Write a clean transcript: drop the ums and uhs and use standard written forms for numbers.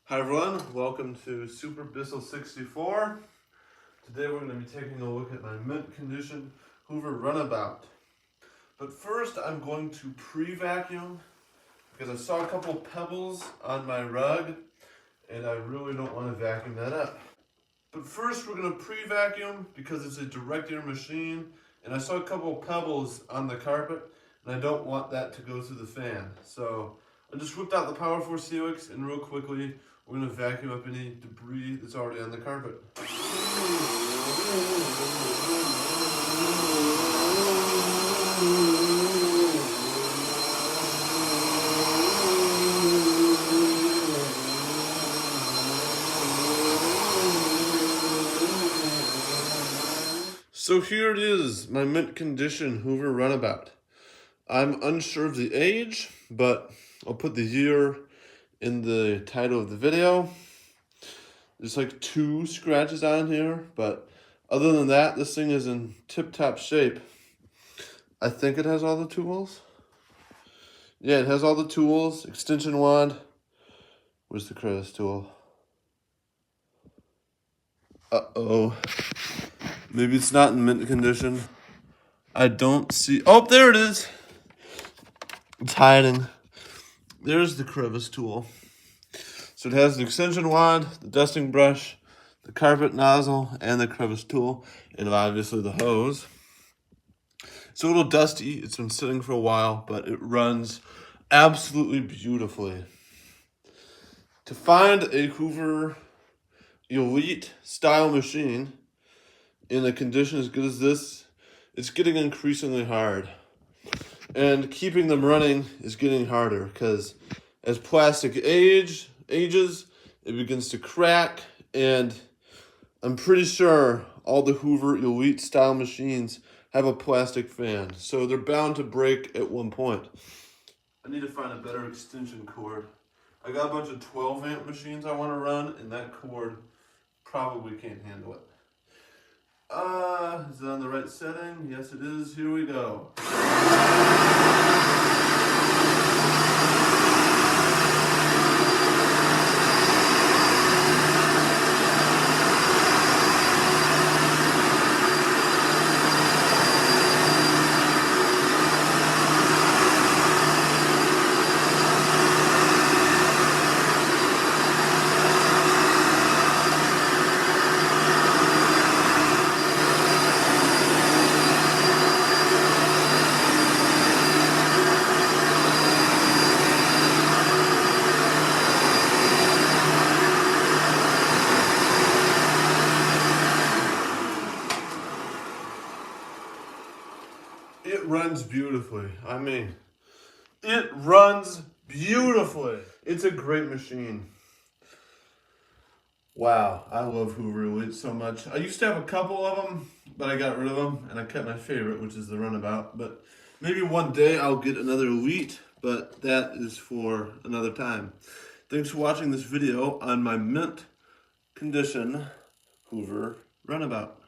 Hi everyone, welcome to Super Bissell 64. Today we're going to be taking a look at my mint condition Hoover runabout. But first I'm going to pre-vacuum because I saw a couple pebbles on my rug and I really don't want to vacuum that up. But first we're going to pre-vacuum because it's a direct air machine and I saw a couple pebbles on the carpet and I don't want that to go through the fan. So I just whipped out the Power Force Helix and real quickly we're going to vacuum up any debris that's already on the carpet. So here it is, my mint condition Hoover runabout. I'm unsure of the age, but I'll put the year in the title of the video. There's like 2 scratches on here, but other than that, this thing is in tip-top shape. I think it has all the tools. Yeah, it has all the tools. Extension wand. Where's the crevice tool? Uh-oh. Maybe it's not in mint condition. I don't see... Oh, there it is! It's hiding. There's the crevice tool. So it has the extension wand, the dusting brush, the carpet nozzle, and the crevice tool, and obviously the hose. It's a little dusty. It's been sitting for a while, but it runs absolutely beautifully. To find a Hoover Elite style machine in a condition as good as this, it's getting increasingly hard. And keeping them running is getting harder because as plastic ages, it begins to crack, and I'm pretty sure all the Hoover Elite style machines have a plastic fan, so they're bound to break at one point. I need to find a better extension cord. I got a bunch of 12 amp machines I want to run, and that cord probably can't handle it. Is it on the right setting? Yes, it is. Here we go. It runs beautifully. I mean, it runs beautifully. It's a great machine. Wow, I love Hoover Elite so much. I used to have a couple of them, but I got rid of them, and I kept my favorite, which is the runabout. But maybe one day I'll get another Elite, but that is for another time. Thanks for watching this video on my mint condition Hoover runabout.